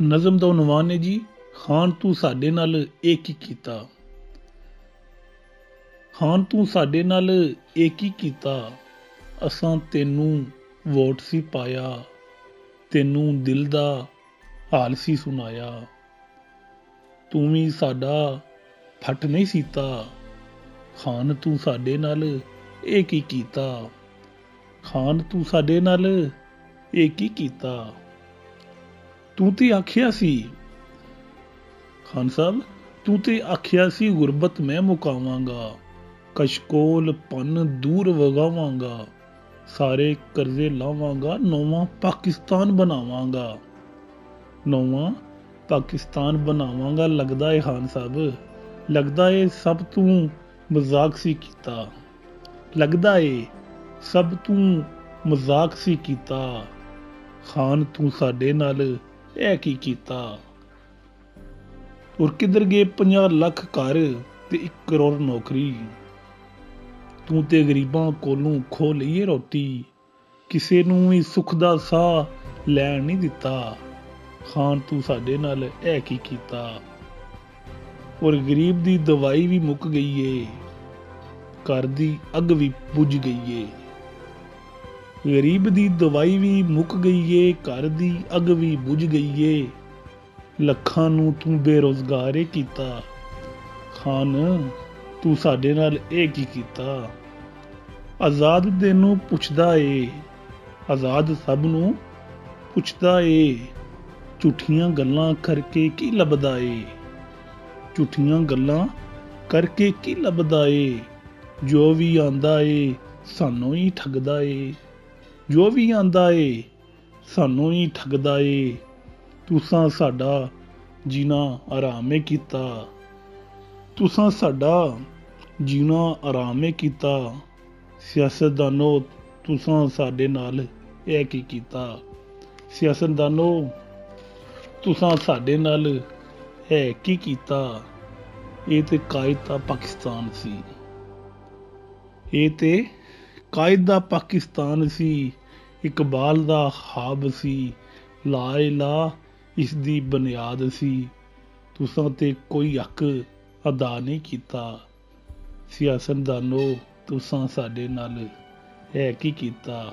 ਨਜ਼ਮ ਦਾ ਉਨਵਾਨ ਹੈ ਜੀ, ਖਾਨ ਤੂੰ ਸਾਡੇ ਨਾਲ ਇਹ ਕੀ ਕੀਤਾ। ਖਾਨ ਤੂੰ ਸਾਡੇ ਨਾਲ ਇਹ ਕੀ ਕੀਤਾ, ਅਸਾਂ ਤੈਨੂੰ ਵੋਟ ਸੀ ਪਾਇਆ, ਤੈਨੂੰ ਦਿਲ ਦਾ ਹਾਲ ਸੀ ਸੁਣਾਇਆ। ਤੂੰ ਵੀ ਸਾਡਾ ਫੱਟ ਨਹੀਂ ਸੀਤਾ, ਖਾਨ ਤੂੰ ਸਾਡੇ ਨਾਲ ਇਹ ਕੀ ਕੀਤਾ। ਖਾਨ ਤੂੰ ਸਾਡੇ ਨਾਲ ਇਹ ਕੀ ਕੀਤਾ। ਤੂੰ ਤੇ ਆਖਿਆ ਸੀ ਖਾਨ ਸਾਹਿਬ, ਤੂੰ ਤੇ ਆਖਿਆ ਸੀ ਗੁਰਬਤ ਮੈਂ ਮੁਕਾਵਾਂਗਾ, ਕਸ਼ਕੋਲ ਪੰਨ ਦੂਰ ਵਗਾਵਾਂਗਾ, ਸਾਰੇ ਕਰਜ਼ੇ ਲਾਵਾਂਗਾ, ਨੌਵਾਂ ਪਾਕਿਸਤਾਨ ਬਣਾਵਾਂਗਾ। ਨੌਵਾਂ ਪਾਕਿਸਤਾਨ ਬਣਾਵਾਂਗਾ। ਲੱਗਦਾ ਏ ਖਾਨ ਸਾਹਿਬ, ਲੱਗਦਾ ਏ ਸਭ ਤੂੰ ਮਜ਼ਾਕ ਸੀ ਕੀਤਾ। ਲੱਗਦਾ ਏ ਸਭ ਤੂੰ ਮਜ਼ਾਕ ਸੀ ਕੀਤਾ, ਖਾਨ ਤੂੰ ਸਾਡੇ ਨਾਲ ਇਹ ਕੀ ਕੀਤਾ। ਔਰ ਕਿੱਧਰ ਗਏ 50 ਲੱਖ ਘਰ ਤੇ 1 ਕਰੋੜ ਨੌਕਰੀ। ਤੂੰ ਤੇ ਗਰੀਬਾਂ ਕੋਲੋਂ ਖੋ ਲਈਏ ਰੋਟੀ, ਕਿਸੇ ਨੂੰ ਵੀ ਸੁੱਖ ਦਾ ਸਾਹ ਲੈਣ ਨਹੀਂ ਦਿੱਤਾ, ਖਾਨ ਤੂੰ ਸਾਡੇ ਨਾਲ ਇਹ ਕੀ ਕੀਤਾ। ਔਰ ਗਰੀਬ ਦੀ ਦਵਾਈ ਵੀ ਮੁੱਕ ਗਈ ਏ, ਘਰ ਦੀ ਅੱਗ ਵੀ ਬੁਝ ਗਈ ਏ। ਗਰੀਬ ਦੀ ਦਵਾਈ ਵੀ ਮੁੱਕ ਗਈ ਏ, ਘਰ ਦੀ ਅੱਗ ਵੀ ਬੁਝ ਗਈ ਏ, ਲੱਖਾਂ ਨੂੰ ਤੂੰ ਬੇਰੁਜ਼ਗਾਰ ਏ ਕੀਤਾ, ਖਾਨ ਤੂੰ ਸਾਡੇ ਨਾਲ ਇਹ ਕੀ ਕੀਤਾ। ਆਜ਼ਾਦ ਤੈਨੂੰ ਪੁੱਛਦਾ ਏ, ਆਜ਼ਾਦ ਸਭ ਨੂੰ ਪੁੱਛਦਾ ਏ, ਝੂਠੀਆਂ ਗੱਲਾਂ ਕਰਕੇ ਕੀ ਲੱਭਦਾ ਏ। ਝੂਠੀਆਂ ਗੱਲਾਂ ਕਰਕੇ ਕੀ ਲੱਭਦਾ ਏ, ਜੋ ਵੀ ਆਂਦਾ ਏ ਸਾਨੂੰ ਹੀ ਠੱਗਦਾ ਏ। ਜੋ ਵੀ ਆਂਦਾ ਏ ਸਾਨੂੰ ਹੀ ਠੱਗਦਾ ਏ, ਤੁਸਾਂ ਸਾਡਾ ਜੀਣਾ ਆਰਾਮੇ ਕੀਤਾ। ਤੁਸਾਂ ਸਾਡਾ ਜੀਣਾ ਆਰਾਮੇ ਕੀਤਾ, ਸਿਆਸਤਦਾਨੋ ਤੁਸਾਂ ਸਾਡੇ ਨਾਲ ਇਹ ਕੀ ਕੀਤਾ। ਸਿਆਸਤਦਾਨੋ ਤੁਸਾਂ ਸਾਡੇ ਨਾਲ ਇਹ ਕੀ ਕੀਤਾ। ਇਹ ਤੇ ਕਾਇਦ ਦਾ ਪਾਕਿਸਤਾਨ ਸੀ, ਇਹ ਤੇ ਕਾਇਦ ਦਾ ਪਾਕਿਸਤਾਨ ਸੀ, ਇਕਬਾਲ ਦਾ ਖਾਬ ਸੀ, ਲਾ ਇਲਾਹ ਇਸ ਦੀ ਬੁਨਿਆਦ ਸੀ। ਤੁਸਾਂ ਤੇ ਕੋਈ ਹੱਕ ਅਦਾ ਨਹੀਂ ਕੀਤਾ, ਸਿਆਸਤਦਾਨੋ ਤੁਸਾਂ ਸਾਡੇ ਨਾਲ ਇਹ ਕੀ ਕੀਤਾ।